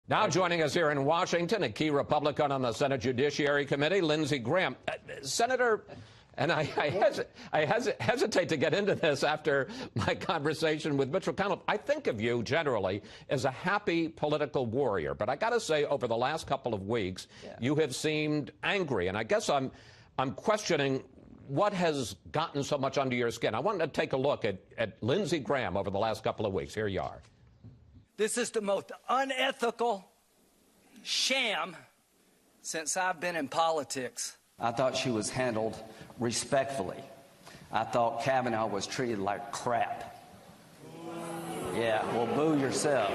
Now joining us here in Washington, a key Republican on the Senate Judiciary Committee, Lindsey Graham. Senator, and I hesitate to get into this after my conversation with Mitch McConnell. I think of you generally as a happy political warrior, but I got to say, over the last couple of weeks, you have seemed angry, and I guess I'm questioning what has gotten so much under your skin. I wanted to take a look at Lindsey Graham over the last couple of weeks. Here you are. This is the most unethical sham since I've been in politics. I thought she was handled respectfully. I thought Kavanaugh was treated like crap. Yeah, well, boo yourself.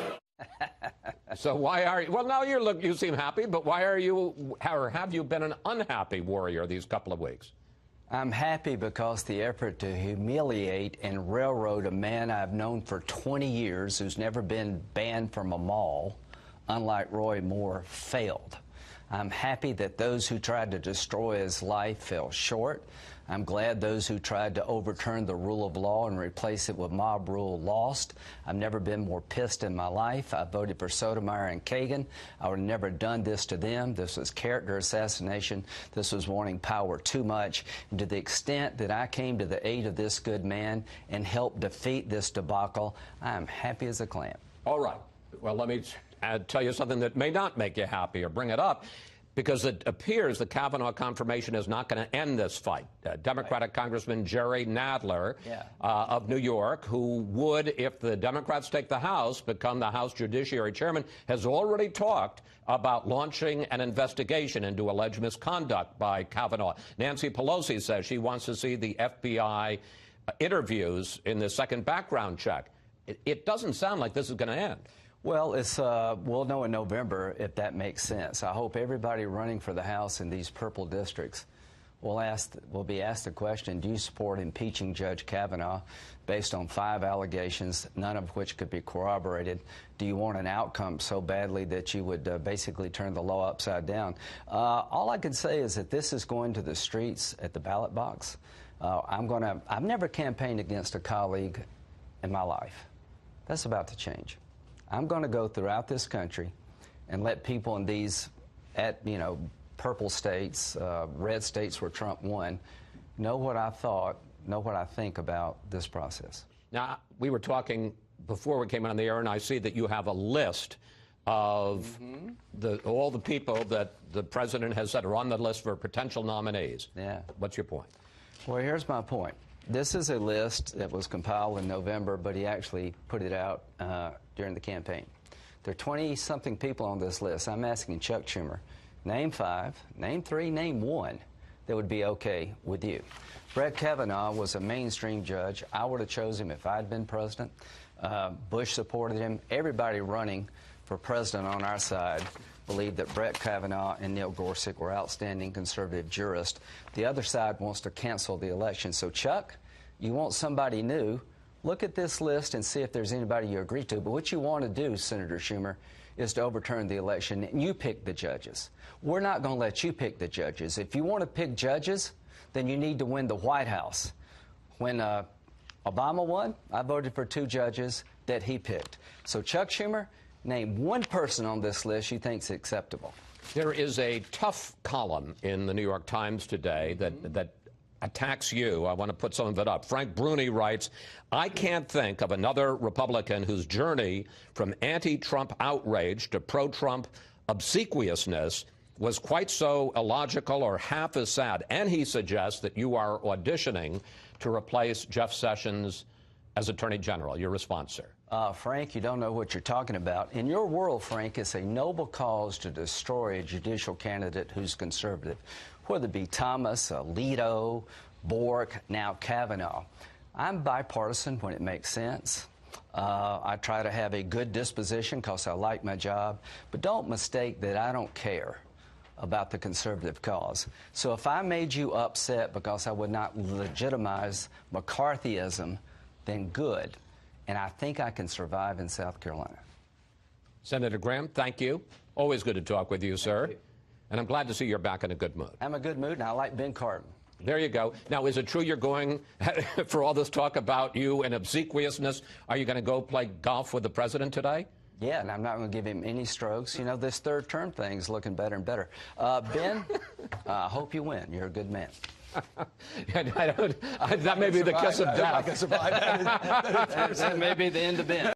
So why are you, well, now you seem happy, but why are you, or have you been an unhappy warrior these couple of weeks? I'm happy because the effort to humiliate and railroad a man I've known for 20 years who's never been banned from a mall, unlike Roy Moore, failed. I'm happy that those who tried to destroy his life fell short. I'm glad those who tried to overturn the rule of law and replace it with mob rule lost. I've never been more pissed in my life. I voted for Sotomayor and Kagan. I would have never done this to them. This was character assassination. This was wanting power too much. And to the extent that I came to the aid of this good man and helped defeat this debacle, I am happy as a clam. All right. Well, let me tell you something that may not make you happy or bring it up, because it appears the Kavanaugh confirmation is not going to end this fight. Democratic Congressman Jerry Nadler of New York, who would, if the Democrats take the House, become the House Judiciary Chairman, has already talked about launching an investigation into alleged misconduct by Kavanaugh. Nancy Pelosi says she wants to see the FBI interviews in the second background check. It doesn't sound like this is going to end. Well, we'll know in November if that makes sense. I hope everybody running for the House in these purple districts will be asked the question, do you support impeaching Judge Kavanaugh based on 5 allegations, none of which could be corroborated? Do you want an outcome so badly that you would basically turn the law upside down? All I can say is that this is going to the streets at the ballot box. I've never campaigned against a colleague in my life. That's about to change. I'm going to go throughout this country and let people in these, purple states, red states where Trump won, know what I thought, know what I think about this process. Now, we were talking before we came on the air, and I see that you have a list of all the people that the president has said are on the list for potential nominees. Yeah. What's your point? Well, here's my point. This is a list that was compiled in November, but he actually put it out during the campaign. There are 20-something people on this list. I'm asking Chuck Schumer, name 5, name 3, name 1 that would be okay with you. Brett Kavanaugh was a mainstream judge. I would have chosen him if I'd been president. Bush supported him. Everybody running for president on our side believed that Brett Kavanaugh and Neil Gorsuch were outstanding conservative jurists. The other side wants to cancel the election. So, Chuck, you want somebody new. Look at this list and see if there's anybody you agree to. But what you want to do, Senator Schumer, is to overturn the election, and you pick the judges. We're not going to let you pick the judges. If you want to pick judges, then you need to win the White House. When Obama won, I voted for 2 judges that he picked. So, Chuck Schumer, name 1 person on this list you think's acceptable. There is a tough column in the New York Times today that attacks you. I want to put some of it up. Frank Bruni writes, I can't think of another Republican whose journey from anti-Trump outrage to pro-Trump obsequiousness was quite so illogical or half as sad. And he suggests that you are auditioning to replace Jeff Sessions as Attorney General. Your response, sir? Frank, you don't know what you're talking about. In your world, Frank, it's a noble cause to destroy a judicial candidate who's conservative, whether it be Thomas, Alito, Bork, now Kavanaugh. I'm bipartisan when it makes sense. I try to have a good disposition because I like my job, but don't mistake that I don't care about the conservative cause. So if I made you upset because I would not legitimize McCarthyism, then good. And I think I can survive in South Carolina. Senator Graham, thank you. Always good to talk with you, sir. You. And I'm glad to see you're back in a good mood. I'm in a good mood, and I like Ben Cardin. There you go. Now, is it true you're going, for all this talk about you and obsequiousness, are you going to go play golf with the president today? Yeah, and I'm not going to give him any strokes. You know, this third term thing is looking better and better. Ben, I hope you win. You're a good man. That may be the kiss of death. That may be the end of Ben.